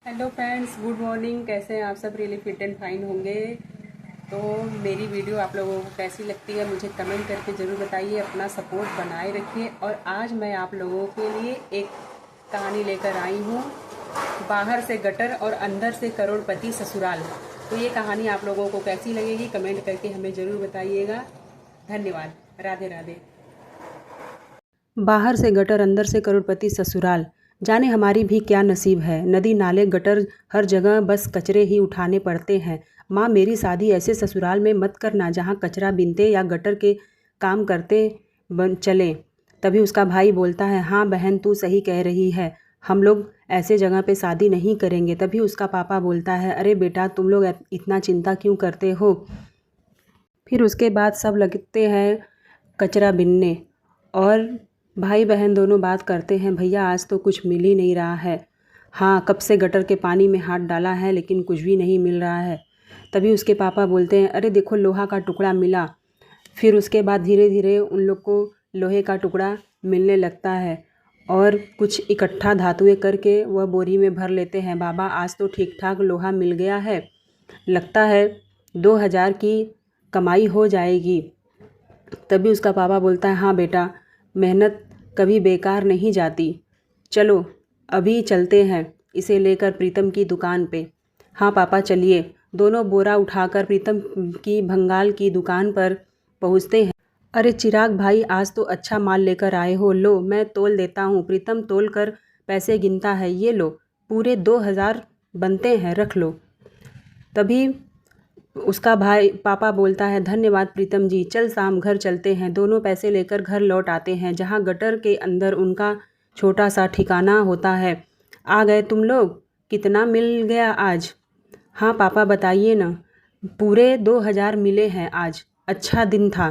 Hello friends, good morning. कैसे हैं आप सब? रियली फिट एंड फाइन होंगे। तो मेरी वीडियो आप लोगों को कैसी लगती है मुझे कमेंट करके ज़रूर बताइए। अपना सपोर्ट बनाए रखिए। और आज मैं आप लोगों के लिए एक कहानी लेकर आई हूँ, बाहर से गटर और अंदर से करोड़पति ससुराल। तो ये कहानी आप लोगों को कैसी लगेगी कमेंट करके हमें ज़रूर बताइएगा। धन्यवाद। राधे राधे। बाहर से गटर, अंदर से करोड़पति ससुराल। जाने हमारी भी क्या नसीब है। नदी नाले गटर हर जगह बस कचरे ही उठाने पड़ते हैं। माँ, मेरी शादी ऐसे ससुराल में मत करना जहाँ कचरा बीनते या गटर के काम करते चले। तभी उसका भाई बोलता है, हाँ बहन, तू सही कह रही है, हम लोग ऐसे जगह पे शादी नहीं करेंगे। तभी उसका पापा बोलता है, अरे बेटा, तुम लोग इतना चिंता क्यों करते हो। फिर उसके बाद सब लगते हैं कचरा बीनने और भाई बहन दोनों बात करते हैं, भैया आज तो कुछ मिल ही नहीं रहा है। हाँ, कब से गटर के पानी में हाथ डाला है लेकिन कुछ भी नहीं मिल रहा है। तभी उसके पापा बोलते हैं, अरे देखो लोहा का टुकड़ा मिला। फिर उसके बाद धीरे धीरे उन लोग को लोहे का टुकड़ा मिलने लगता है और कुछ इकट्ठा धातुएं करके वह बोरी में भर लेते हैं। बाबा, आज तो ठीक ठाक लोहा मिल गया है, लगता है 2000 की कमाई हो जाएगी। तभी उसका पापा बोलता है, हाँ बेटा, मेहनत कभी बेकार नहीं जाती। चलो अभी चलते हैं इसे लेकर प्रीतम की दुकान पे। हाँ पापा चलिए। दोनों बोरा उठाकर प्रीतम की भंगाल की दुकान पर पहुंचते हैं। अरे चिराग भाई, आज तो अच्छा माल लेकर आए हो। लो मैं तोल देता हूँ। प्रीतम तोल कर पैसे गिनता है। ये लो, पूरे 2000 बनते हैं, रख लो। तभी उसका भाई पापा बोलता है, धन्यवाद प्रीतम जी, चल शाम घर चलते हैं। दोनों पैसे लेकर घर लौट आते हैं जहाँ गटर के अंदर उनका छोटा सा ठिकाना होता है। आ गए तुम लोग, कितना मिल गया आज? हाँ पापा बताइए ना। पूरे 2000 मिले हैं आज, अच्छा दिन था।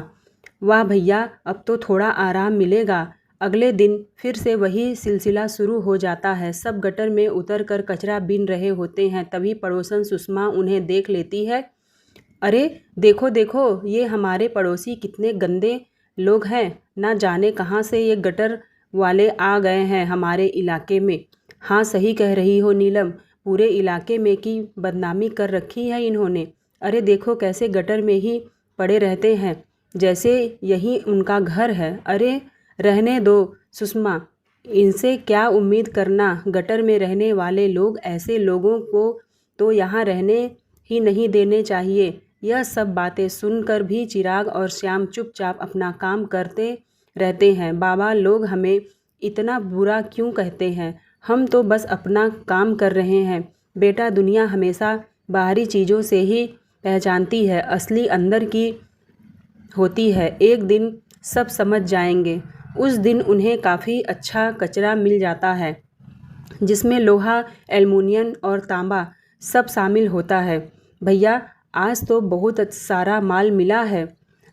वाह भैया, अब तो थोड़ा आराम मिलेगा। अगले दिन फिर से वही सिलसिला शुरू हो जाता है। सब गटर में उतर कर कचरा बीन रहे होते हैं। तभी पड़ोसन सुषमा उन्हें देख लेती है। अरे देखो देखो, ये हमारे पड़ोसी कितने गंदे लोग हैं। ना जाने कहाँ से ये गटर वाले आ गए हैं हमारे इलाके में। हाँ सही कह रही हो नीलम, पूरे इलाके में की बदनामी कर रखी है इन्होंने। अरे देखो कैसे गटर में ही पड़े रहते हैं, जैसे यही उनका घर है। अरे रहने दो सुषमा, इनसे क्या उम्मीद करना। गटर में रहने वाले लोग, ऐसे लोगों को तो यहाँ रहने ही नहीं देने चाहिए। यह सब बातें सुनकर भी चिराग और श्याम चुपचाप अपना काम करते रहते हैं। बाबा, लोग हमें इतना बुरा क्यों कहते हैं? हम तो बस अपना काम कर रहे हैं। बेटा, दुनिया हमेशा बाहरी चीज़ों से ही पहचानती है, असली अंदर की होती है। एक दिन सब समझ जाएंगे। उस दिन उन्हें काफ़ी अच्छा कचरा मिल जाता है जिसमें लोहा, एल्युमिनियम और तांबा सब शामिल होता है। भैया, आज तो बहुत सारा माल मिला है,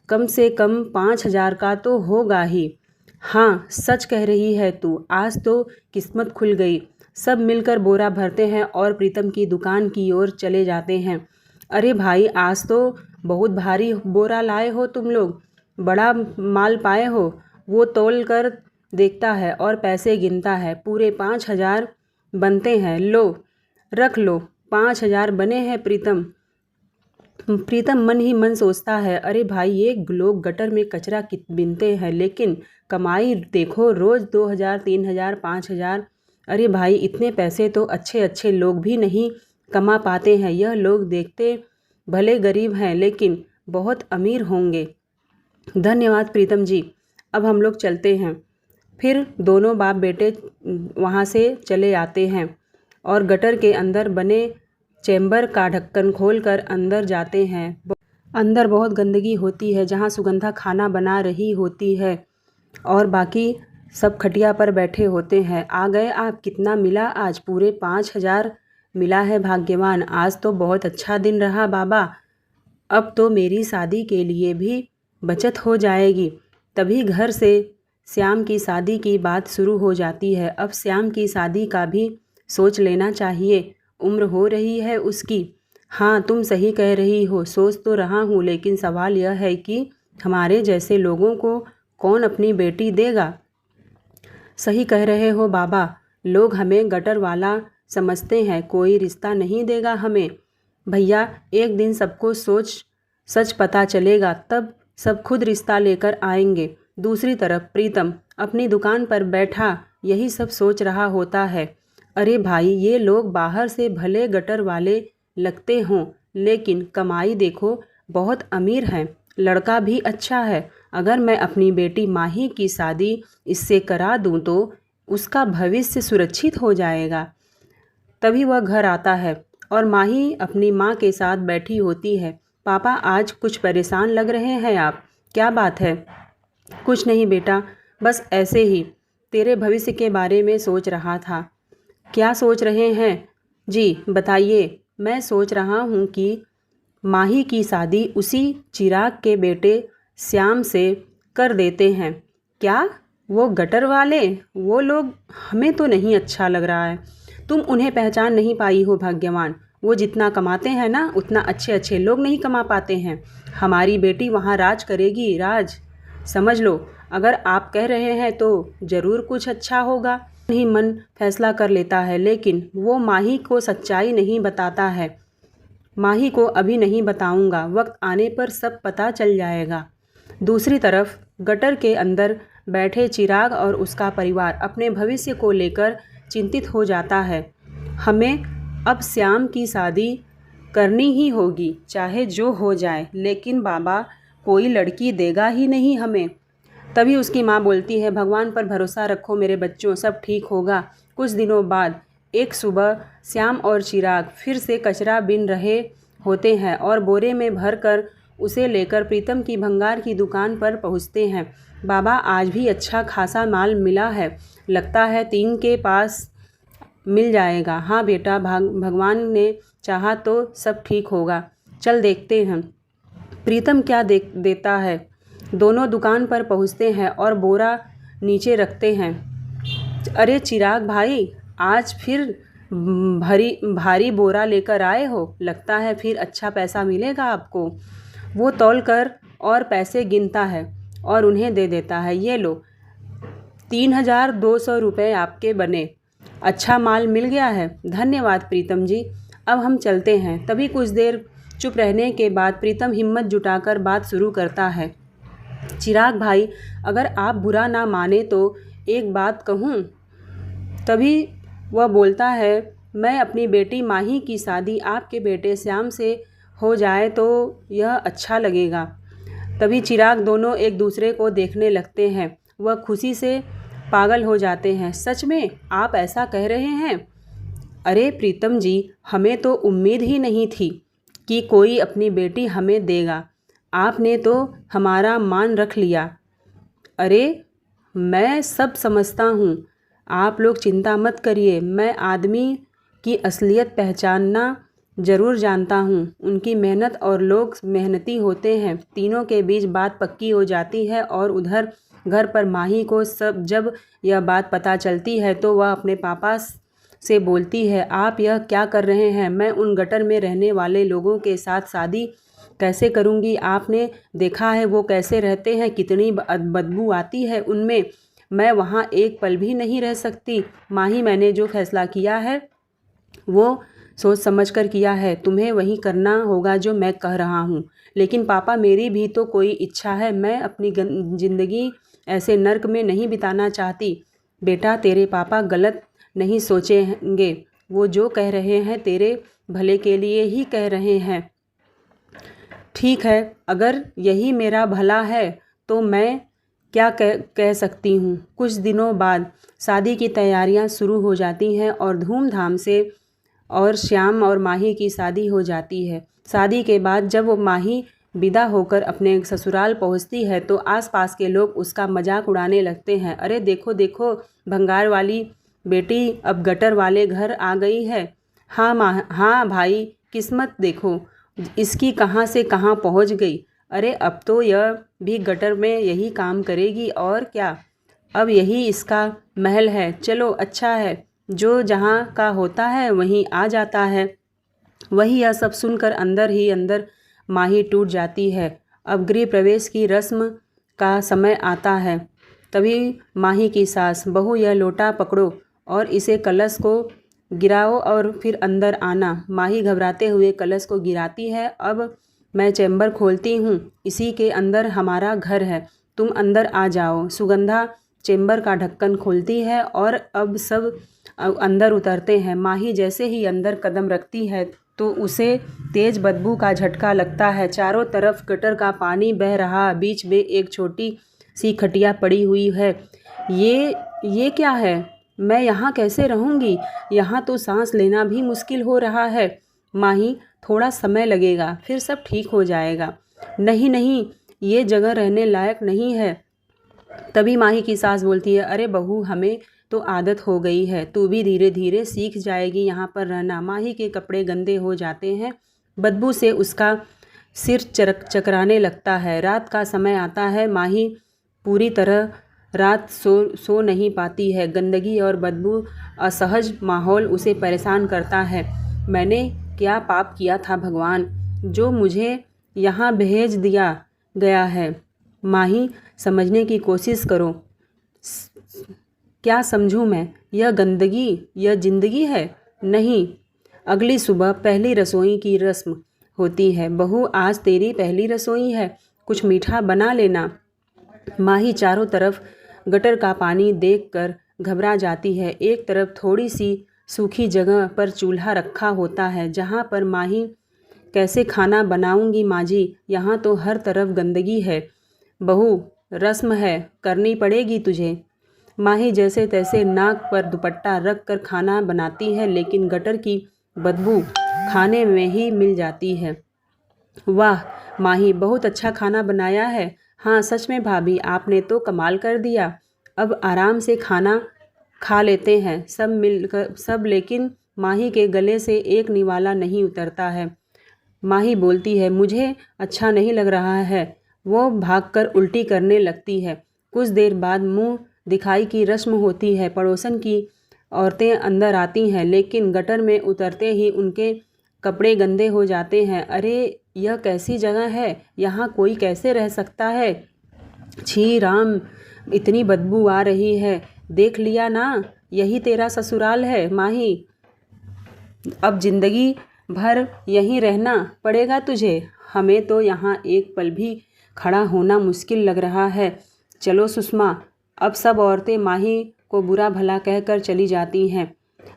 कम से कम 5000 का तो होगा ही। हाँ सच कह रही है तू, आज तो किस्मत खुल गई। सब मिलकर बोरा भरते हैं और प्रीतम की दुकान की ओर चले जाते हैं। अरे भाई, आज तो बहुत भारी बोरा लाए हो तुम लोग, बड़ा माल पाए हो। वो तौल कर देखता है और पैसे गिनता है। पूरे 5000 बनते हैं, लो रख लो। 5000 बने हैं प्रीतम। प्रीतम मन ही मन सोचता है, अरे भाई, ये लोग गटर में कचरा कित बीनते हैं लेकिन कमाई देखो, रोज़ 2000, 3000, 5000। अरे भाई, इतने पैसे तो अच्छे अच्छे लोग भी नहीं कमा पाते हैं। यह लोग देखते भले गरीब हैं लेकिन बहुत अमीर होंगे। धन्यवाद प्रीतम जी, अब हम लोग चलते हैं। फिर दोनों बाप बेटे वहाँ से चले आते हैं और गटर के अंदर बने चैम्बर का ढक्कन खोलकर अंदर जाते हैं। अंदर बहुत गंदगी होती है, जहाँ सुगंधा खाना बना रही होती है और बाकी सब खटिया पर बैठे होते हैं। आ गए आप? कितना मिला आज? पूरे 5000 मिला है। भाग्यवान, आज तो बहुत अच्छा दिन रहा बाबा। अब तो मेरी शादी के लिए भी बचत हो जाएगी। तभी घर से श्याम की शादी की बात शुरू हो जाती है। अब श्याम की शादी का भी सोच लेना चाहिए, उम्र हो रही है उसकी। हाँ तुम सही कह रही हो, सोच तो रहा हूँ, लेकिन सवाल यह है कि हमारे जैसे लोगों को कौन अपनी बेटी देगा। सही कह रहे हो बाबा, लोग हमें गटर वाला समझते हैं कोई रिश्ता नहीं देगा हमें। भैया एक दिन सबको सच पता चलेगा, तब सब खुद रिश्ता लेकर आएंगे। दूसरी तरफ प्रीतम अपनी दुकान पर बैठा यही सब सोच रहा होता है। अरे भाई, ये लोग बाहर से भले गटर वाले लगते हों, लेकिन कमाई देखो, बहुत अमीर हैं। लड़का भी अच्छा है। अगर मैं अपनी बेटी माही की शादी इससे करा दूं तो उसका भविष्य सुरक्षित हो जाएगा। तभी वह घर आता है और माही अपनी माँ के साथ बैठी होती है। पापा, आज कुछ परेशान लग रहे हैं आप, क्या बात है? कुछ नहीं बेटा, बस ऐसे ही तेरे भविष्य के बारे में सोच रहा था। क्या सोच रहे हैं जी, बताइए। मैं सोच रहा हूँ कि माही की शादी उसी चिराग के बेटे श्याम से कर देते हैं। क्या? वो गटर वाले? वो लोग हमें तो नहीं अच्छा लग रहा है। तुम उन्हें पहचान नहीं पाई हो भाग्यवान। वो जितना कमाते हैं ना, उतना अच्छे अच्छे लोग नहीं कमा पाते हैं। हमारी बेटी वहाँ राज करेगी, राज। समझ लो, अगर आप कह रहे हैं तो ज़रूर कुछ अच्छा होगा। ही मन फैसला कर लेता है, लेकिन वो माही को सच्चाई नहीं बताता है। माही को अभी नहीं बताऊंगा, वक्त आने पर सब पता चल जाएगा। दूसरी तरफ गटर के अंदर बैठे चिराग और उसका परिवार अपने भविष्य को लेकर चिंतित हो जाता है। हमें अब श्याम की शादी करनी ही होगी, चाहे जो हो जाए, लेकिन बाबा कोई लड़की देगा ही नहीं हमें। तभी उसकी माँ बोलती है, भगवान पर भरोसा रखो मेरे बच्चों, सब ठीक होगा। कुछ दिनों बाद एक सुबह श्याम और चिराग फिर से कचरा बीन रहे होते हैं और बोरे में भरकर उसे लेकर प्रीतम की भंगार की दुकान पर पहुंचते हैं। बाबा, आज भी अच्छा खासा माल मिला है, लगता है 3 के पास मिल जाएगा। हाँ बेटा, भगवान ने चाहा तो सब ठीक होगा, चल देखते हैं प्रीतम क्या देता है। दोनों दुकान पर पहुंचते हैं और बोरा नीचे रखते हैं। अरे चिराग भाई, आज फिर भारी बोरा लेकर आए हो, लगता है फिर अच्छा पैसा मिलेगा आपको। वो तौल कर और पैसे गिनता है और उन्हें दे देता है। ये लो, 3200 रुपये आपके बने। अच्छा माल मिल गया है, धन्यवाद प्रीतम जी, अब हम चलते हैं। तभी कुछ देर चुप रहने के बाद प्रीतम हिम्मत जुटाकर बात शुरू करता है। चिराग भाई, अगर आप बुरा ना माने तो एक बात कहूँ। तभी वह बोलता है, मैं अपनी बेटी माही की शादी आपके बेटे श्याम से हो जाए तो यह अच्छा लगेगा। तभी चिराग दोनों एक दूसरे को देखने लगते हैं। वह खुशी से पागल हो जाते हैं। सच में आप ऐसा कह रहे हैं? अरे प्रीतम जी, हमें तो उम्मीद ही नहीं थी कि कोई अपनी बेटी हमें देगा। आपने तो हमारा मान रख लिया। अरे मैं सब समझता हूँ, आप लोग चिंता मत करिए। मैं आदमी की असलियत पहचानना ज़रूर जानता हूँ। उनकी मेहनत और लोग मेहनती होते हैं। तीनों के बीच बात पक्की हो जाती है और उधर घर पर माही को जब यह बात पता चलती है तो वह अपने पापा से बोलती है, आप यह क्या कर रहे हैं? मैं उन गटर में रहने वाले लोगों के साथ शादी कैसे करूँगी? आपने देखा है वो कैसे रहते हैं, कितनी बदबू आती है उनमें। मैं वहाँ एक पल भी नहीं रह सकती। माही, मैंने जो फैसला किया है वो सोच समझकर किया है। तुम्हें वही करना होगा जो मैं कह रहा हूँ। लेकिन पापा, मेरी भी तो कोई इच्छा है। मैं अपनी ज़िंदगी ऐसे नर्क में नहीं बिताना चाहती। बेटा, तेरे पापा गलत नहीं सोचेंगे। वो जो कह रहे हैं तेरे भले के लिए ही कह रहे हैं। ठीक है, अगर यही मेरा भला है तो मैं क्या कह सकती हूँ। कुछ दिनों बाद शादी की तैयारियाँ शुरू हो जाती हैं और धूमधाम से और श्याम और माही की शादी हो जाती है। शादी के बाद जब वो माही विदा होकर अपने ससुराल पहुंचती है तो आसपास के लोग उसका मजाक उड़ाने लगते हैं। अरे देखो देखो, भंगार वाली बेटी अब गटर वाले घर आ गई है। हाँ भाई, किस्मत देखो इसकी कहाँ से कहाँ पहुंच गई। अरे अब तो यह भी गटर में यही काम करेगी और क्या। अब यही इसका महल है। चलो अच्छा है, जो जहाँ का होता है वहीं आ जाता है। वही यह सब सुनकर अंदर ही अंदर माही टूट जाती है। अब गृह प्रवेश की रस्म का समय आता है। तभी माही की सास, बहू यह लोटा पकड़ो और इसे कलश को गिराओ और फिर अंदर आना। माही घबराते हुए कलश को गिराती है। अब मैं चैम्बर खोलती हूँ, इसी के अंदर हमारा घर है, तुम अंदर आ जाओ। सुगंधा चैम्बर का ढक्कन खोलती है और अब सब अंदर उतरते हैं। माही जैसे ही अंदर कदम रखती है तो उसे तेज बदबू का झटका लगता है। चारों तरफ गटर का पानी बह रहा, बीच में एक छोटी सी खटिया पड़ी हुई है। ये क्या है? मैं यहाँ कैसे रहूँगी? यहाँ तो सांस लेना भी मुश्किल हो रहा है। माही, थोड़ा समय लगेगा, फिर सब ठीक हो जाएगा। नहीं नहीं, ये जगह रहने लायक नहीं है। तभी माही की सास बोलती है, अरे बहू, हमें तो आदत हो गई है, तू भी धीरे धीरे सीख जाएगी यहाँ पर रहना। माही के कपड़े गंदे हो जाते हैं, बदबू से उसका सिर चकराने लगता है। रात का समय आता है। माही पूरी तरह रात सो नहीं पाती है। गंदगी और बदबू असहज माहौल उसे परेशान करता है। मैंने क्या पाप किया था भगवान, जो मुझे यहाँ भेज दिया गया है? माही, समझने की कोशिश करो। क्या समझूं मैं? यह गंदगी, यह जिंदगी है? नहीं। अगली सुबह पहली रसोई की रस्म होती है। बहू, आज तेरी पहली रसोई है, कुछ मीठा बना लेना। माही चारों तरफ गटर का पानी देखकर घबरा जाती है। एक तरफ थोड़ी सी सूखी जगह पर चूल्हा रखा होता है, जहाँ पर माही कैसे खाना बनाऊंगी माँ जी, यहाँ तो हर तरफ गंदगी है। बहू, रस्म है, करनी पड़ेगी तुझे। माही जैसे तैसे नाक पर दुपट्टा रख कर खाना बनाती है, लेकिन गटर की बदबू खाने में ही मिल जाती है। वाह माही, बहुत अच्छा खाना बनाया है। हाँ सच में भाभी, आपने तो कमाल कर दिया। अब आराम से खाना खा लेते हैं सब मिलकर सब। लेकिन माही के गले से एक निवाला नहीं उतरता है। माही बोलती है, मुझे अच्छा नहीं लग रहा है। वो भागकर उल्टी करने लगती है। कुछ देर बाद मुंह दिखाई की रस्म होती है। पड़ोसन की औरतें अंदर आती हैं, लेकिन गटर में उतरते ही उनके कपड़े गंदे हो जाते हैं। अरे, यह कैसी जगह है? यहाँ कोई कैसे रह सकता है? छी राम, इतनी बदबू आ रही है। देख लिया ना, यही तेरा ससुराल है माही। अब जिंदगी भर यहीं रहना पड़ेगा तुझे। हमें तो यहाँ एक पल भी खड़ा होना मुश्किल लग रहा है। चलो सुषमा। अब सब औरतें माही को बुरा भला कहकर चली जाती हैं।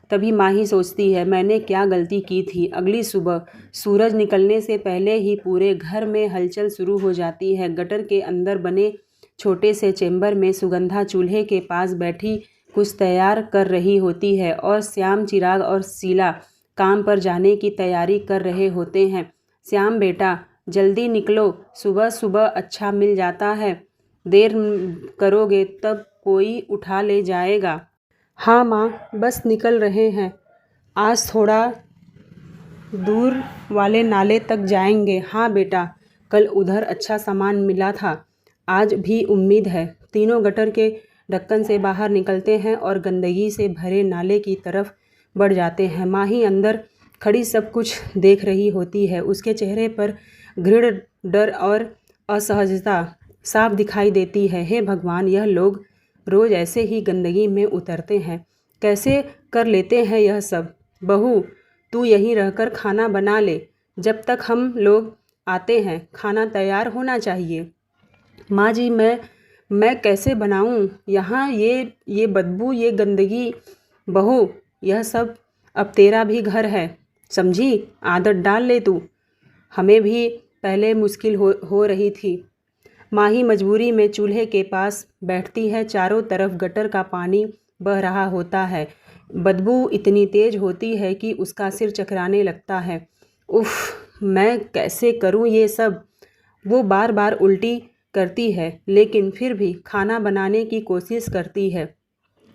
तभी माही सोचती है, मैंने क्या गलती की थी। अगली सुबह सूरज निकलने से पहले ही पूरे घर में हलचल शुरू हो जाती है। गटर के अंदर बने छोटे से चेंबर में सुगंधा चूल्हे के पास बैठी कुछ तैयार कर रही होती है और श्याम, चिराग और शीला काम पर जाने की तैयारी कर रहे होते हैं। श्याम बेटा, जल्दी निकलो, सुबह सुबह अच्छा मिल जाता है। देर करोगे तब कोई उठा ले जाएगा। हाँ माँ, बस निकल रहे हैं। आज थोड़ा दूर वाले नाले तक जाएंगे। हाँ बेटा, कल उधर अच्छा सामान मिला था, आज भी उम्मीद है। तीनों गटर के ढक्कन से बाहर निकलते हैं और गंदगी से भरे नाले की तरफ बढ़ जाते हैं। माही अंदर खड़ी सब कुछ देख रही होती है। उसके चेहरे पर घृण, डर और असहजता साफ दिखाई देती है। हे भगवान, यह लोग रोज़ ऐसे ही गंदगी में उतरते हैं, कैसे कर लेते हैं यह सब। बहू, तू यहीं रहकर खाना बना ले, जब तक हम लोग आते हैं। खाना तैयार होना चाहिए। माँ जी, मैं कैसे बनाऊँ? यहाँ ये बदबू, ये गंदगी। बहू, यह सब अब तेरा भी घर है, समझी? आदत डाल ले तू। हमें भी पहले मुश्किल हो रही थी। माही मजबूरी में चूल्हे के पास बैठती है। चारों तरफ गटर का पानी बह रहा होता है। बदबू इतनी तेज होती है कि उसका सिर चकराने लगता है। उफ़, मैं कैसे करूं ये सब? वो बार बार उल्टी करती है, लेकिन फिर भी खाना बनाने की कोशिश करती है।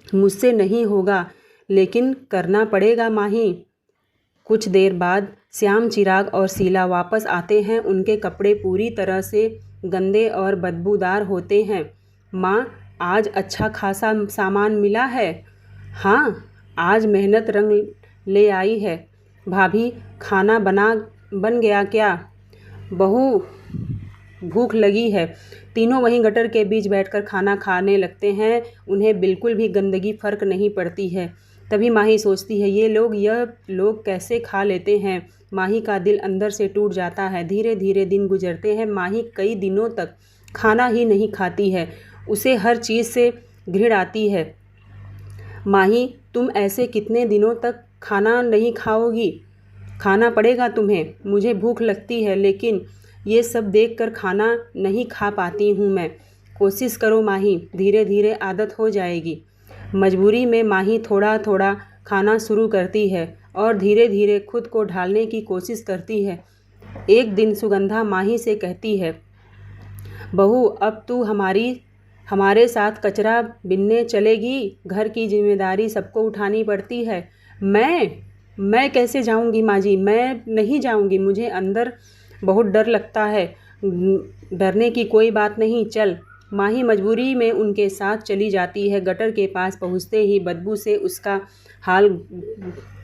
मुझसे नहीं होगा, लेकिन करना पड़ेगा माही। कुछ देर बाद श्याम, चिराग और शीला वापस आते हैं। उनके कपड़े पूरी तरह से गंदे और बदबूदार होते हैं। माँ, आज अच्छा खासा सामान मिला है। हाँ, आज मेहनत रंग ले आई है। भाभी, खाना बन गया क्या? बहू, भूख लगी है। तीनों वहीं गटर के बीच बैठकर खाना खाने लगते हैं। उन्हें बिल्कुल भी गंदगी फर्क नहीं पड़ती है। तभी माही सोचती है यह लोग कैसे खा लेते हैं। माही का दिल अंदर से टूट जाता है। धीरे धीरे दिन गुजरते हैं। माही कई दिनों तक खाना ही नहीं खाती है। उसे हर चीज़ से घृण आती है। माही, तुम ऐसे कितने दिनों तक खाना नहीं खाओगी? खाना पड़ेगा तुम्हें। मुझे भूख लगती है, लेकिन ये सब देखकर खाना नहीं खा पाती हूँ मैं। कोशिश करो माही, धीरे धीरे आदत हो जाएगी। मजबूरी में माही थोड़ा थोड़ा खाना शुरू करती है और धीरे धीरे खुद को ढालने की कोशिश करती है। एक दिन सुगंधा माही से कहती है, बहू, अब तू हमारे साथ कचरा बीनने चलेगी? घर की जिम्मेदारी सबको उठानी पड़ती है। मैं कैसे जाऊंगी माँ जी? मैं नहीं जाऊंगी। मुझे अंदर बहुत डर लगता है। डरने की कोई बात नहीं, चल। माही मजबूरी में उनके साथ चली जाती है। गटर के पास पहुँचते ही बदबू से उसका हाल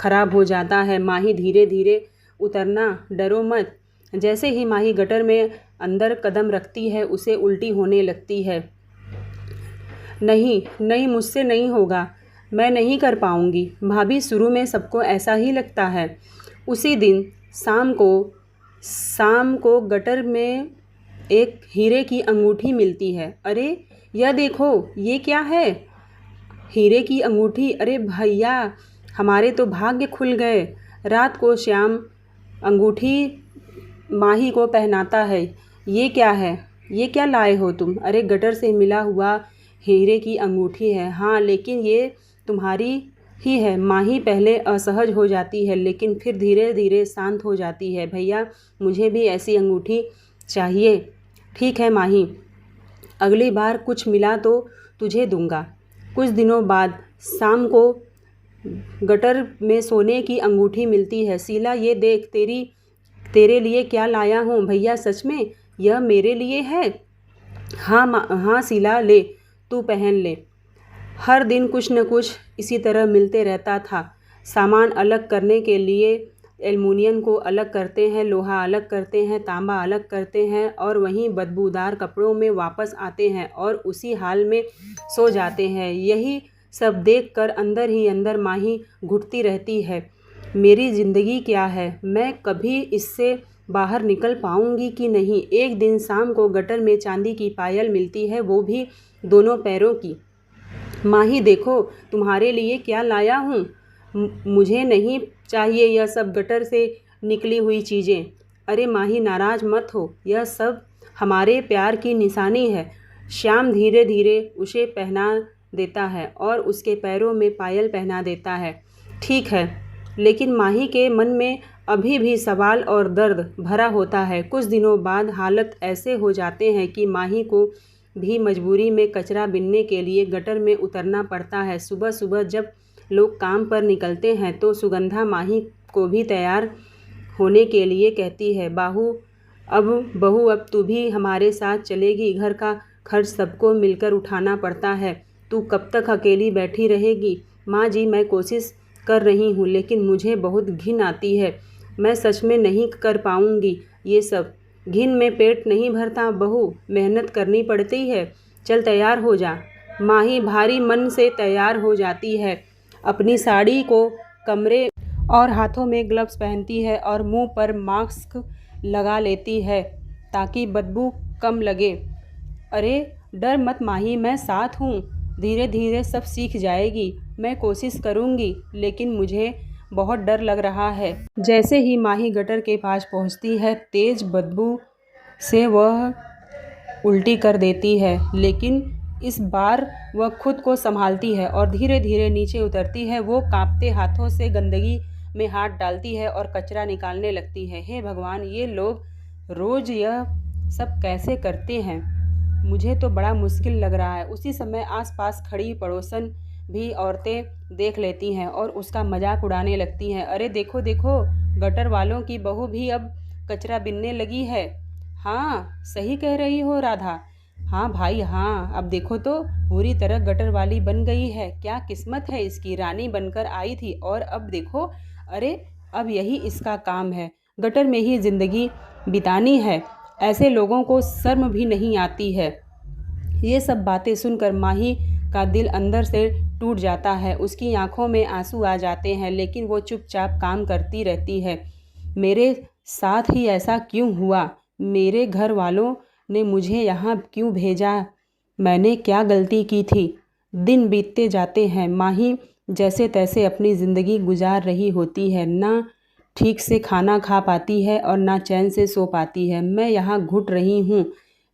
खराब हो जाता है। माही, धीरे धीरे उतरना, डरो मत। जैसे ही माही गटर में अंदर कदम रखती है, उसे उल्टी होने लगती है। नहीं नहीं, मुझसे नहीं होगा। मैं नहीं कर पाऊँगी। भाभी, शुरू में सबको ऐसा ही लगता है। उसी दिन शाम को गटर में एक हीरे की अंगूठी मिलती है। अरे, यह देखो, ये क्या है? हीरे की अंगूठी? अरे भैया, हमारे तो भाग्य खुल गए। रात को श्याम अंगूठी माही को पहनाता है। ये क्या है? ये क्या लाए हो तुम? अरे, गटर से मिला हुआ हीरे की अंगूठी है। हाँ, लेकिन ये तुम्हारी ही है। माही पहले असहज हो जाती है, लेकिन फिर धीरे धीरे शांत हो जाती है। भैया, मुझे भी ऐसी अंगूठी चाहिए। ठीक है माही, अगली बार कुछ मिला तो तुझे दूंगा। कुछ दिनों बाद शाम को गटर में सोने की अंगूठी मिलती है। शीला, ये देख, तेरे लिए क्या लाया हूँ। भैया, सच में यह मेरे लिए है? हाँ शीला, ले, तू पहन ले। हर दिन कुछ न कुछ इसी तरह मिलते रहता था। सामान अलग करने के लिए एल्युमिनियम को अलग करते हैं, लोहा अलग करते हैं, तांबा अलग करते हैं और वहीं बदबूदार कपड़ों में वापस आते हैं और उसी हाल में सो जाते हैं। यही सब देखकर अंदर ही अंदर माही घुटती रहती है। मेरी ज़िंदगी क्या है? मैं कभी इससे बाहर निकल पाऊंगी कि नहीं? एक दिन शाम को गटर में चांदी की पायल मिलती है, वो भी दोनों पैरों की। माही, देखो, तुम्हारे लिए क्या लाया हूँ। मुझे नहीं चाहिए यह सब गटर से निकली हुई चीज़ें। अरे माही, नाराज़ मत हो, यह सब हमारे प्यार की निशानी है। श्याम धीरे धीरे उसे पहना देता है और उसके पैरों में पायल पहना देता है। ठीक है, लेकिन माही के मन में अभी भी सवाल और दर्द भरा होता है। कुछ दिनों बाद हालात ऐसे हो जाते हैं कि माही को भी मजबूरी में कचरा बीनने के लिए गटर में उतरना पड़ता है। सुबह सुबह जब लोग काम पर निकलते हैं तो सुगंधा माही को भी तैयार होने के लिए कहती है, बहू, अब तू भी हमारे साथ चलेगी। घर का खर्च सबको मिलकर उठाना पड़ता है। तू कब तक अकेली बैठी रहेगी? माँ जी, मैं कोशिश कर रही हूँ, लेकिन मुझे बहुत घिन आती है। मैं सच में नहीं कर पाऊँगी ये सब। घिन में पेट नहीं भरता बहू, मेहनत करनी पड़ती है। चल, तैयार हो जा। माही भारी मन से तैयार हो जाती है। अपनी साड़ी को कमरे और हाथों में ग्लव्स पहनती है और मुंह पर मास्क लगा लेती है ताकि बदबू कम लगे। अरे डर मत माही, मैं साथ हूँ। धीरे धीरे सब सीख जाएगी। मैं कोशिश करूँगी, लेकिन मुझे बहुत डर लग रहा है। जैसे ही माही गटर के पास पहुँचती है, तेज बदबू से वह उल्टी कर देती है, लेकिन इस बार वह खुद को संभालती है और धीरे धीरे नीचे उतरती है। वो कांपते हाथों से गंदगी में हाथ डालती है और कचरा निकालने लगती है। हे भगवान, ये लोग रोज़ यह सब कैसे करते हैं? मुझे तो बड़ा मुश्किल लग रहा है। उसी समय आसपास खड़ी पड़ोसन भी औरतें देख लेती हैं और उसका मजाक उड़ाने लगती हैं। अरे देखो देखो, गटर वालों की बहू भी अब कचरा बीनने लगी है। हाँ, सही कह रही हो राधा। हाँ भाई, हाँ, अब देखो तो पूरी तरह गटर वाली बन गई है। क्या किस्मत है इसकी, रानी बनकर आई थी और अब देखो, अरे अब यही इसका काम है, गटर में ही ज़िंदगी बितानी है। ऐसे लोगों को शर्म भी नहीं आती है। ये सब बातें सुनकर माही का दिल अंदर से टूट जाता है। उसकी आंखों में आंसू आ जाते हैं, लेकिन वो चुपचाप काम करती रहती है। मेरे साथ ही ऐसा क्यों हुआ? मेरे घर वालों ने मुझे यहाँ क्यों भेजा? मैंने क्या गलती की थी? दिन बीतते जाते हैं। माही जैसे तैसे अपनी ज़िंदगी गुजार रही होती है। ना ठीक से खाना खा पाती है और ना चैन से सो पाती है। मैं यहाँ घुट रही हूँ।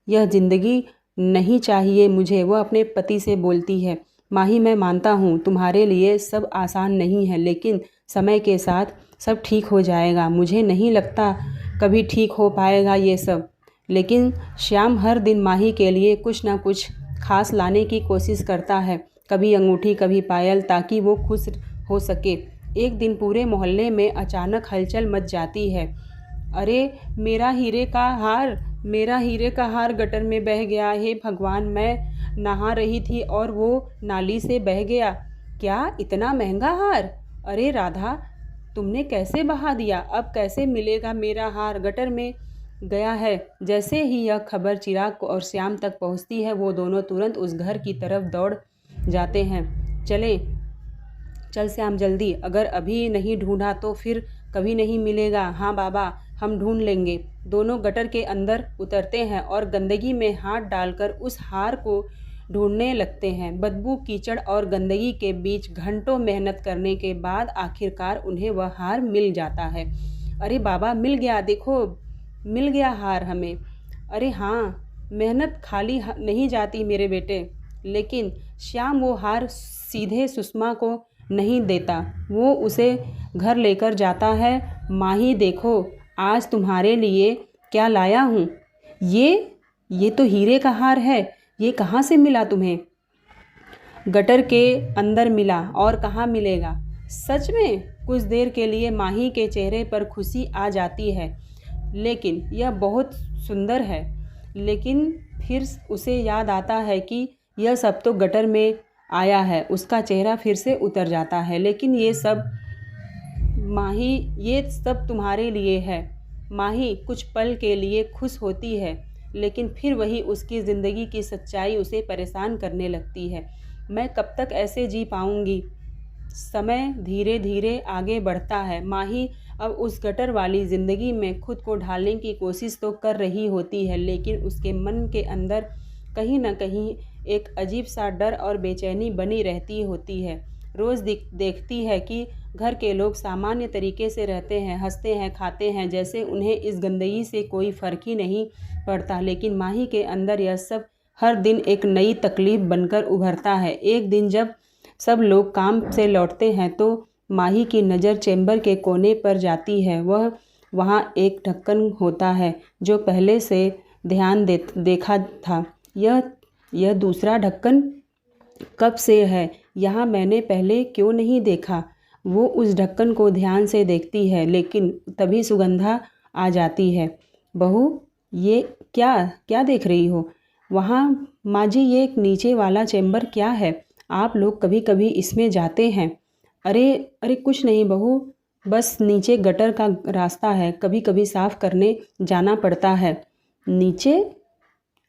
यह ज़िंदगी नहीं चाहिए मुझे, वह अपने पति से बोलती है। माही, मैं मानता हूँ तुम्हारे लिए सब आसान नहीं है, लेकिन समय के साथ सब ठीक हो जाएगा। मुझे नहीं लगता कभी ठीक हो पाएगा ये सब, लेकिन श्याम हर दिन माही के लिए कुछ ना कुछ खास लाने की कोशिश करता है। कभी अंगूठी, कभी पायल, ताकि वो खुश हो सके। एक दिन पूरे मोहल्ले में अचानक हलचल मच जाती है। अरे, मेरा हीरे का हार, मेरा हीरे का हार गटर में बह गया। हे भगवान, मैं नहा रही थी और वो नाली से बह गया। क्या, इतना महंगा हार? अरे राधा, तुमने कैसे बहा दिया? अब कैसे मिलेगा मेरा हार? गटर में गया है। जैसे ही यह खबर चिराग और श्याम तक पहुंचती है, वो दोनों तुरंत उस घर की तरफ दौड़ जाते हैं। चल श्याम, जल्दी। अगर अभी नहीं ढूंढा तो फिर कभी नहीं मिलेगा। हाँ बाबा, हम ढूंढ लेंगे। दोनों गटर के अंदर उतरते हैं और गंदगी में हाथ डालकर उस हार को ढूंढने लगते हैं। बदबू, कीचड़ और गंदगी के बीच घंटों मेहनत करने के बाद आखिरकार उन्हें वह हार मिल जाता है। अरे बाबा, मिल गया, देखो मिल गया हार हमें। अरे हाँ, मेहनत खाली नहीं जाती मेरे बेटे। लेकिन श्याम वो हार सीधे सुषमा को नहीं देता, वो उसे घर लेकर जाता है। माही, देखो आज तुम्हारे लिए क्या लाया हूँ। ये तो हीरे का हार है। ये कहाँ से मिला तुम्हें? गटर के अंदर मिला, और कहाँ मिलेगा? सच में? कुछ देर के लिए माही के चेहरे पर खुशी आ जाती है, लेकिन यह बहुत सुंदर है। लेकिन फिर उसे याद आता है कि यह सब तो गटर में आया है। उसका चेहरा फिर से उतर जाता है। लेकिन ये सब माही, ये सब तुम्हारे लिए है। माही कुछ पल के लिए खुश होती है, लेकिन फिर वही उसकी ज़िंदगी की सच्चाई उसे परेशान करने लगती है। मैं कब तक ऐसे जी पाऊंगी? समय धीरे धीरे आगे बढ़ता है। माही अब उस गटर वाली ज़िंदगी में खुद को ढालने की कोशिश तो कर रही होती है, लेकिन उसके मन के अंदर कहीं ना कहीं एक अजीब सा डर और बेचैनी बनी रहती होती है। रोज़ देखती है कि घर के लोग सामान्य तरीके से रहते हैं, हंसते हैं, खाते हैं, जैसे उन्हें इस गंदगी से कोई फ़र्क ही नहीं पड़ता। लेकिन माही के अंदर यह सब हर दिन एक नई तकलीफ़ बनकर उभरता है। एक दिन जब सब लोग काम से लौटते हैं तो माही की नज़र चैम्बर के कोने पर जाती है। वहाँ एक ढक्कन होता है जो पहले से ध्यान देखा था। यह दूसरा ढक्कन कब से है यहाँ? मैंने पहले क्यों नहीं देखा? वो उस ढक्कन को ध्यान से देखती है, लेकिन तभी सुगंधा आ जाती है। बहू, ये क्या क्या देख रही हो वहाँ? माँ जी, ये नीचे वाला चैम्बर क्या है? आप लोग कभी कभी इसमें जाते हैं? अरे कुछ नहीं बहू, बस नीचे गटर का रास्ता है, कभी कभी साफ़ करने जाना पड़ता है। नीचे?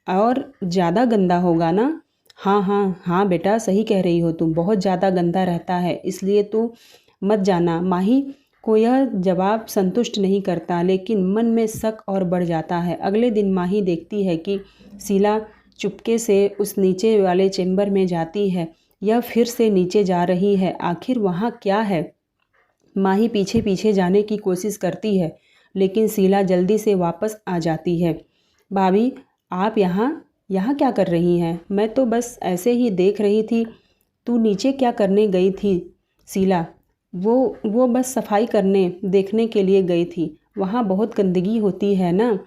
और ज़्यादा गंदा होगा ना? हाँ बेटा, सही कह रही हो तुम, बहुत ज़्यादा गंदा रहता है, इसलिए तू मत जाना। माही को यह जवाब संतुष्ट नहीं करता, लेकिन मन में शक और बढ़ जाता है। अगले दिन माही देखती है कि शीला चुपके से उस नीचे वाले चैम्बर में जाती है। यह फिर से नीचे जा रही है। आखिर वहाँ क्या है? माही पीछे पीछे जाने की कोशिश करती है, लेकिन शीला जल्दी से वापस आ जाती है। भाभी, आप यहाँ क्या कर रही हैं? मैं तो बस ऐसे ही देख रही थी। तू नीचे क्या करने गई थी शीला? वो बस सफाई करने देखने के लिए गई थी। वहाँ बहुत गंदगी होती है ना।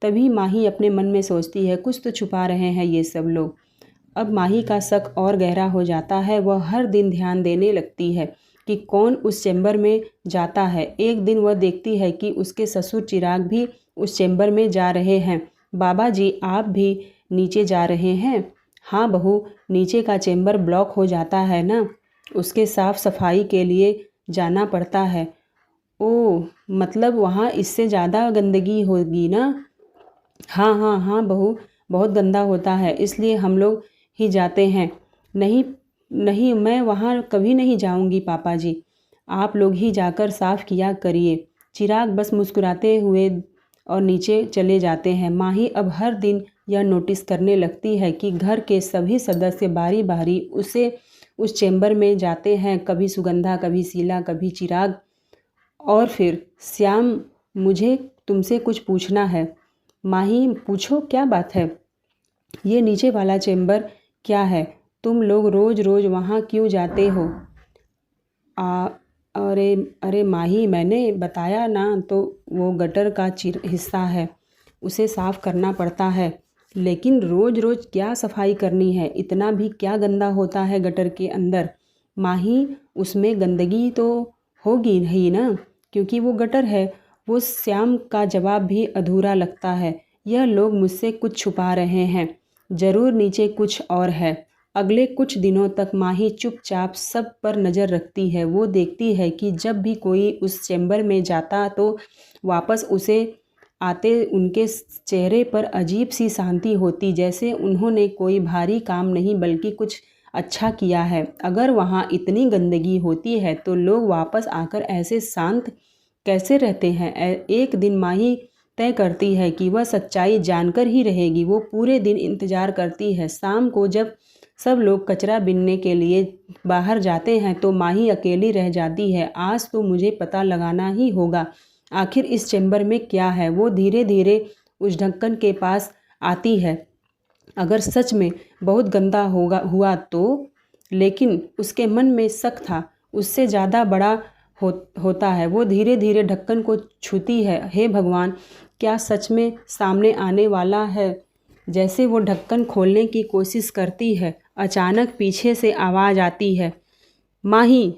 तभी माही अपने मन में सोचती है, कुछ तो छुपा रहे हैं ये सब लोग। अब माही का शक और गहरा हो जाता है। वह हर दिन ध्यान देने लगती है कि कौन उस चैम्बर में जाता है। एक दिन वह देखती है कि उसके ससुर चिराग भी उस चैम्बर में जा रहे हैं। बाबा जी, आप भी नीचे जा रहे हैं? हाँ बहू, नीचे का चैम्बर ब्लॉक हो जाता है ना, उसके साफ़ सफाई के लिए जाना पड़ता है। ओह, मतलब वहाँ इससे ज़्यादा गंदगी होगी ना? हाँ बहू, बहुत गंदा होता है, इसलिए हम लोग ही जाते हैं। नहीं नहीं, मैं वहाँ कभी नहीं जाऊँगी पापा जी। आप लोग ही जाकर साफ़ किया करिए। चिराग बस मुस्कुराते हुए और नीचे चले जाते हैं। माही अब हर दिन यह नोटिस करने लगती है कि घर के सभी सदस्य बारी-बारी उस चैम्बर में जाते हैं। कभी सुगंधा, कभी शीला, कभी चिराग और फिर श्याम, मुझे तुमसे कुछ पूछना है। माही, पूछो, क्या बात है? ये नीचे वाला चैम्बर क्या है? तुम लोग रोज़-रोज़ वहाँ क्यों जाते हो? आ अरे अरे माही, मैंने बताया ना, तो वो गटर का हिस्सा है, उसे साफ़ करना पड़ता है। लेकिन रोज़ रोज़ क्या सफाई करनी है? इतना भी क्या गंदा होता है गटर के अंदर? माही, उसमें गंदगी तो होगी ही ना, क्योंकि वो गटर है। वो श्याम का जवाब भी अधूरा लगता है। यह लोग मुझसे कुछ छुपा रहे हैं। ज़रूर नीचे कुछ और है। अगले कुछ दिनों तक माही चुपचाप सब पर नज़र रखती है। वो देखती है कि जब भी कोई उस चैम्बर में जाता तो वापस उसे आते उनके चेहरे पर अजीब सी शांति होती, जैसे उन्होंने कोई भारी काम नहीं बल्कि कुछ अच्छा किया है। अगर वहाँ इतनी गंदगी होती है तो लोग वापस आकर ऐसे शांत कैसे रहते हैं? एक दिन माही तय करती है कि वह सच्चाई जानकर ही रहेगी। वो पूरे दिन इंतज़ार करती है। शाम को जब सब लोग कचरा बीनने के लिए बाहर जाते हैं तो माही अकेली रह जाती है। आज तो मुझे पता लगाना ही होगा, आखिर इस चैम्बर में क्या है। वो धीरे धीरे उस ढक्कन के पास आती है। अगर सच में बहुत गंदा हुआ तो, लेकिन उसके मन में शक था उससे ज़्यादा बड़ा होता है। वो धीरे धीरे ढक्कन को छूती है। हे भगवान, क्या सच में सामने आने वाला है? जैसे वो ढक्कन खोलने की कोशिश करती है, अचानक पीछे से आवाज़ आती है, माही।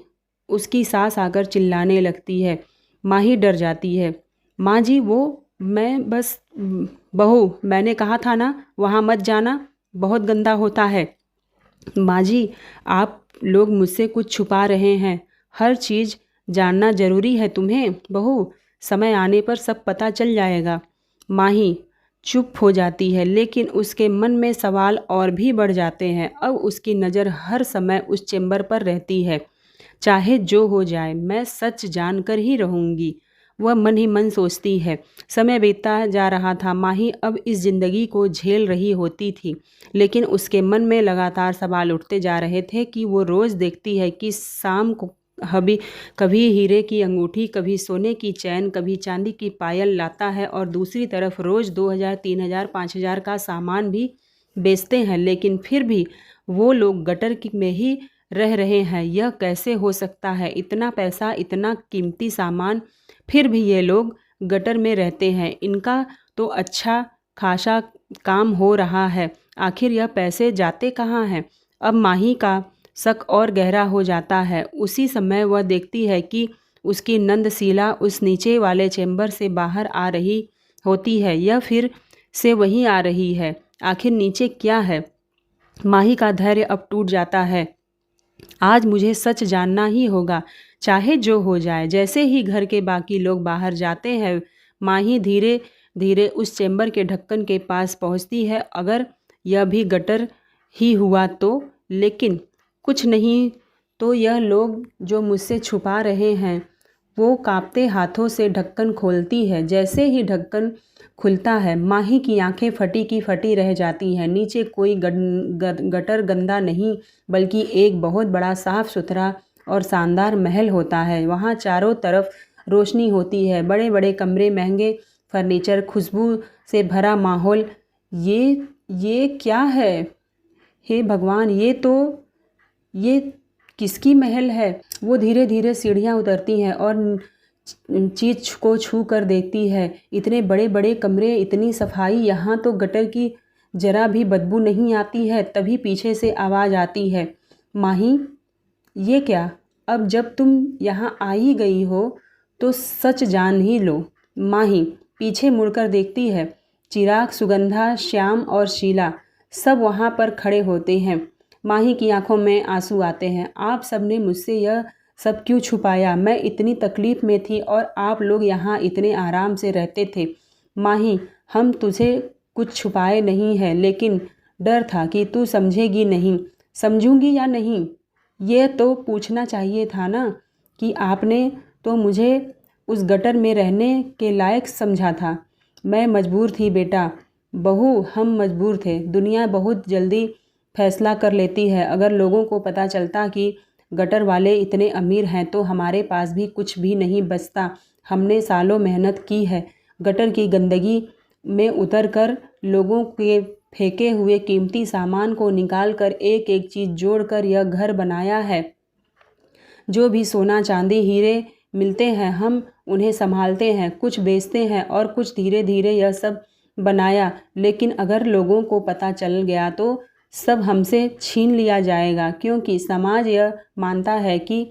उसकी सास आकर चिल्लाने लगती है। माही डर जाती है। माँ जी, वो मैं बस बहू, मैंने कहा था ना वहाँ मत जाना, बहुत गंदा होता है। माँ जी, आप लोग मुझसे कुछ छुपा रहे हैं। हर चीज़ जानना ज़रूरी है तुम्हें बहू, समय आने पर सब पता चल जाएगा। माही चुप हो जाती है, लेकिन उसके मन में सवाल और भी बढ़ जाते हैं। अब उसकी नज़र हर समय उस चैम्बर पर रहती है। चाहे जो हो जाए, मैं सच जानकर ही रहूँगी, वह मन ही मन सोचती है। समय बीतता जा रहा था। माही अब इस ज़िंदगी को झेल रही होती थी, लेकिन उसके मन में लगातार सवाल उठते जा रहे थे कि वो रोज़ देखती है कि शाम को कभी हीरे की अंगूठी, कभी सोने की चैन, कभी चांदी की पायल लाता है और दूसरी तरफ रोज़ 2000, 3000, 5000 का सामान भी बेचते हैं। लेकिन फिर भी वो लोग गटर में ही रह रहे हैं। यह कैसे हो सकता है? इतना पैसा, इतना कीमती सामान, फिर भी ये लोग गटर में रहते हैं। इनका तो अच्छा खासा काम हो रहा है, आखिर यह पैसे जाते कहाँ हैं? अब माही का शक और गहरा हो जाता है। उसी समय वह देखती है कि उसकी नंद शीला उस नीचे वाले चैम्बर से बाहर आ रही होती है। यह फिर से वहीं आ रही है। आखिर नीचे क्या है? माही का धैर्य अब टूट जाता है। आज मुझे सच जानना ही होगा, चाहे जो हो जाए। जैसे ही घर के बाकी लोग बाहर जाते हैं, माही धीरे धीरे उस चैम्बर के ढक्कन के पास पहुंचती है। अगर यह भी गटर ही हुआ तो? लेकिन कुछ नहीं तो यह लोग जो मुझसे छुपा रहे हैं। वो कांपते हाथों से ढक्कन खोलती है। जैसे ही ढक्कन खुलता है, माही की आंखें फटी की फटी रह जाती हैं। नीचे कोई गटर गंदा नहीं, बल्कि एक बहुत बड़ा साफ सुथरा और शानदार महल होता है। वहाँ चारों तरफ रोशनी होती है, बड़े बड़े कमरे, महंगे फर्नीचर, खुशबू से भरा माहौल। ये क्या है? हे भगवान, ये किसकी महल है? वो धीरे धीरे सीढ़ियाँ उतरती हैं और चीज़ को छू कर देखती है। इतने बड़े बड़े कमरे, इतनी सफाई, यहाँ तो गटर की जरा भी बदबू नहीं आती है। तभी पीछे से आवाज़ आती है, माही, ये क्या? अब जब तुम यहाँ आ ही गई हो तो सच जान ही लो। माही पीछे मुड़कर देखती है। चिराग, सुगंधा, श्याम और शीला सब वहाँ पर खड़े होते हैं। माही की आंखों में आंसू आते हैं। आप सबने मुझसे यह सब क्यों छुपाया? मैं इतनी तकलीफ़ में थी और आप लोग यहाँ इतने आराम से रहते थे। माही, हम तुझे कुछ छुपाए नहीं है, लेकिन डर था कि तू समझेगी नहीं। समझूंगी या नहीं, ये तो पूछना चाहिए था ना कि आपने तो मुझे उस गटर में रहने के लायक समझा था। मैं मजबूर थी बेटा। बहू, हम मजबूर थे। दुनिया बहुत जल्दी फैसला कर लेती है। अगर लोगों को पता चलता कि गटर वाले इतने अमीर हैं तो हमारे पास भी कुछ भी नहीं बचता। हमने सालों मेहनत की है। गटर की गंदगी में उतर कर लोगों के फेंके हुए कीमती सामान को निकाल कर एक एक चीज़ जोड़कर यह घर बनाया है। जो भी सोना चांदी हीरे मिलते हैं हम उन्हें संभालते हैं, कुछ बेचते हैं और कुछ धीरे धीरे यह सब बनाया। लेकिन अगर लोगों को पता चल गया तो सब हमसे छीन लिया जाएगा, क्योंकि समाज यह मानता है कि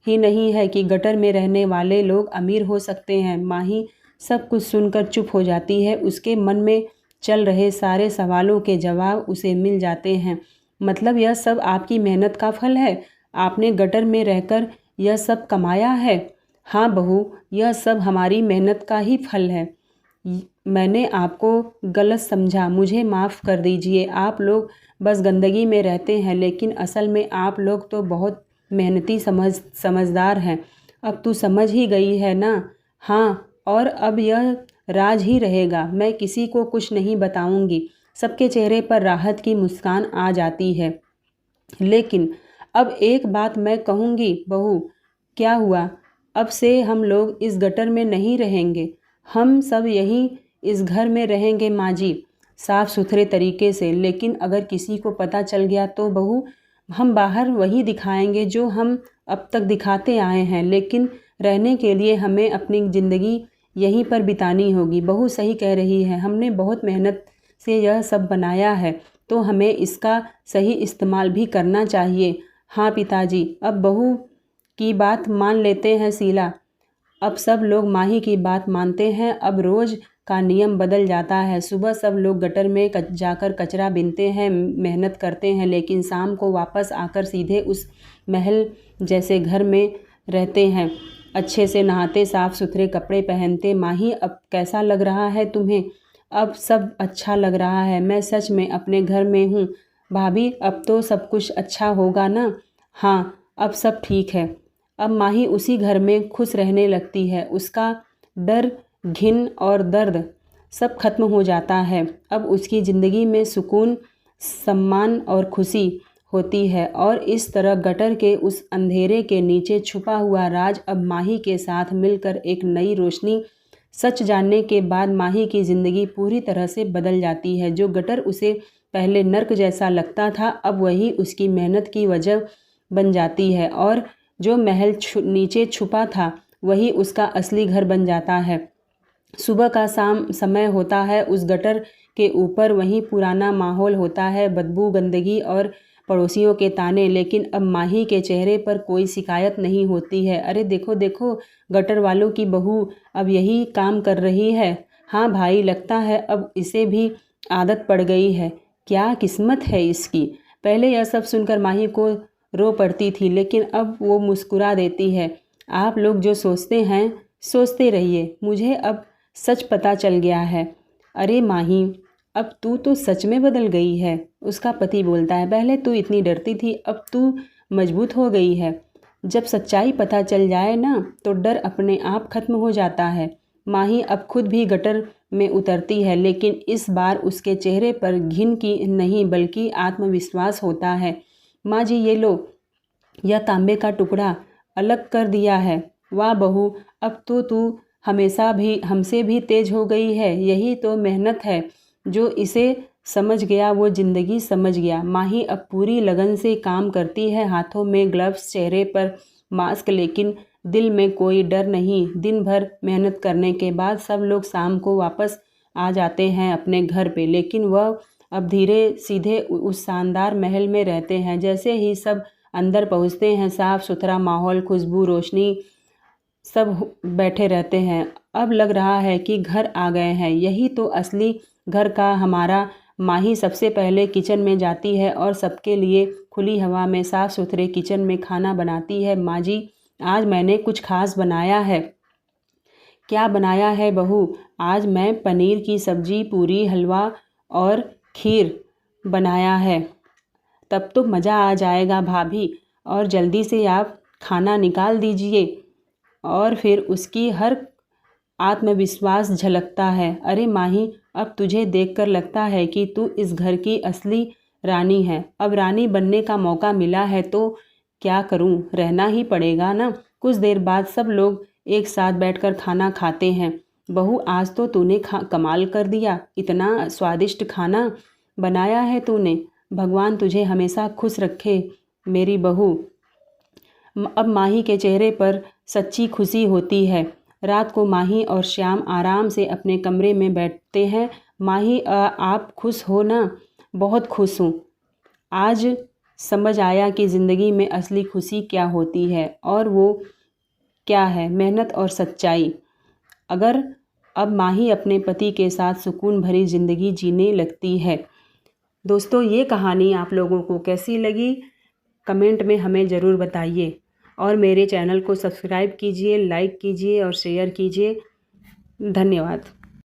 ही नहीं है कि गटर में रहने वाले लोग अमीर हो सकते हैं। माही सब कुछ सुनकर चुप हो जाती है। उसके मन में चल रहे सारे सवालों के जवाब उसे मिल जाते हैं। मतलब यह सब आपकी मेहनत का फल है? आपने गटर में रहकर यह सब कमाया है? हाँ बहू, यह सब हमारी मेहनत का ही फल है। मैंने आपको गलत समझा, मुझे माफ़ कर दीजिए। आप लोग बस गंदगी में रहते हैं, लेकिन असल में आप लोग तो बहुत मेहनती समझदार हैं। अब तू समझ ही गई है ना? हाँ, और अब यह राज ही रहेगा। मैं किसी को कुछ नहीं बताऊंगी। सबके चेहरे पर राहत की मुस्कान आ जाती है। लेकिन अब एक बात मैं कहूँगी बहू। क्या हुआ? अब से हम लोग इस गटर में नहीं रहेंगे। हम सब यहीं इस घर में रहेंगे माँ जी, साफ़ सुथरे तरीके से। लेकिन अगर किसी को पता चल गया तो बहू, हम बाहर वही दिखाएंगे जो हम अब तक दिखाते आए हैं। लेकिन रहने के लिए हमें अपनी ज़िंदगी यहीं पर बितानी होगी। बहू सही कह रही है। हमने बहुत मेहनत से यह सब बनाया है, तो हमें इसका सही इस्तेमाल भी करना चाहिए। हाँ पिताजी, अब बहू की बात मान लेते हैं शीला। अब सब लोग माही की बात मानते हैं। अब रोज़ का नियम बदल जाता है। सुबह सब लोग गटर में जाकर कचरा बीनते हैं, मेहनत करते हैं, लेकिन शाम को वापस आकर सीधे उस महल जैसे घर में रहते हैं। अच्छे से नहाते, साफ़ सुथरे कपड़े पहनते। माही, अब कैसा लग रहा है तुम्हें? अब सब अच्छा लग रहा है। मैं सच में अपने घर में हूँ। भाभी, अब तो सब कुछ अच्छा होगा ना? हाँ, अब सब ठीक है। अब माही उसी घर में खुश रहने लगती है। उसका डर, घिन और दर्द सब खत्म हो जाता है। अब उसकी ज़िंदगी में सुकून, सम्मान और खुशी होती है। और इस तरह गटर के उस अंधेरे के नीचे छुपा हुआ राज अब माही के साथ मिलकर एक नई रोशनी। सच जानने के बाद माही की ज़िंदगी पूरी तरह से बदल जाती है। जो गटर उसे पहले नर्क जैसा लगता था, अब वही उसकी मेहनत की वजह बन जाती है। और जो महल नीचे छुपा था, वही उसका असली घर बन जाता है। सुबह का शाम समय होता है। उस गटर के ऊपर वही पुराना माहौल होता है, बदबू, गंदगी और पड़ोसियों के ताने। लेकिन अब माही के चेहरे पर कोई शिकायत नहीं होती है। अरे देखो देखो, गटर वालों की बहू अब यही काम कर रही है। हाँ भाई, लगता है अब इसे भी आदत पड़ गई है। क्या किस्मत है इसकी। पहले यह सब सुनकर माही को रो पड़ती थी, लेकिन अब वो मुस्कुरा देती है। आप लोग जो सोचते हैं सोचते रहिए, मुझे अब सच पता चल गया है। अरे माही, अब तू तो सच में बदल गई है। उसका पति बोलता है। पहले तू इतनी डरती थी, अब तू मजबूत हो गई है। जब सच्चाई पता चल जाए ना, तो डर अपने आप खत्म हो जाता है। माही अब खुद भी गटर में उतरती है, लेकिन इस बार उसके चेहरे पर घिन की नहीं बल्कि आत्मविश्वास होता है। माँ जी, ये लो, यह तांबे का टुकड़ा अलग कर दिया है। वाह बहू, अब तो तू हमेशा भी हमसे भी तेज हो गई है। यही तो मेहनत है। जो इसे समझ गया वो ज़िंदगी समझ गया। माही अब पूरी लगन से काम करती है, हाथों में ग्लव्स, चेहरे पर मास्क, लेकिन दिल में कोई डर नहीं। दिन भर मेहनत करने के बाद सब लोग शाम को वापस आ जाते हैं अपने घर पे, लेकिन वह अब धीरे सीधे उस शानदार महल में रहते हैं। जैसे ही सब अंदर पहुंचते हैं, साफ़ सुथरा माहौल, खुशबू, रोशनी, सब बैठे रहते हैं। अब लग रहा है कि घर आ गए हैं। यही तो असली घर का हमारा। माही सबसे पहले किचन में जाती है और सबके लिए खुली हवा में साफ़ सुथरे किचन में खाना बनाती है। माँ जी, आज मैंने कुछ खास बनाया है। क्या बनाया है बहू? आज मैं पनीर की सब्ज़ी, पूरी, हलवा और खीर बनाया है। तब तो मज़ा आ जाएगा भाभी। और जल्दी से आप खाना निकाल दीजिए। और फिर उसकी हर आत्मविश्वास झलकता है। अरे माही, अब तुझे देखकर लगता है कि तू इस घर की असली रानी है। अब रानी बनने का मौका मिला है तो क्या करूं, रहना ही पड़ेगा ना। कुछ देर बाद सब लोग एक साथ बैठकर खाना खाते हैं। बहू, आज तो तूने कमाल कर दिया, इतना स्वादिष्ट खाना बनाया है तूने। भगवान तुझे हमेशा खुश रखे मेरी बहू। अब माही के चेहरे पर सच्ची खुशी होती है। रात को माही और श्याम आराम से अपने कमरे में बैठते हैं। माही, आप खुश हो ना? बहुत खुश हूँ। आज समझ आया कि ज़िंदगी में असली खुशी क्या होती है, और वो क्या है, मेहनत और सच्चाई। अगर अब माही अपने पति के साथ सुकून भरी ज़िंदगी जीने लगती है। दोस्तों, ये कहानी आप लोगों को कैसी लगी, कमेंट में हमें ज़रूर बताइए। और मेरे चैनल को सब्सक्राइब कीजिए, लाइक कीजिए और शेयर कीजिए। धन्यवाद।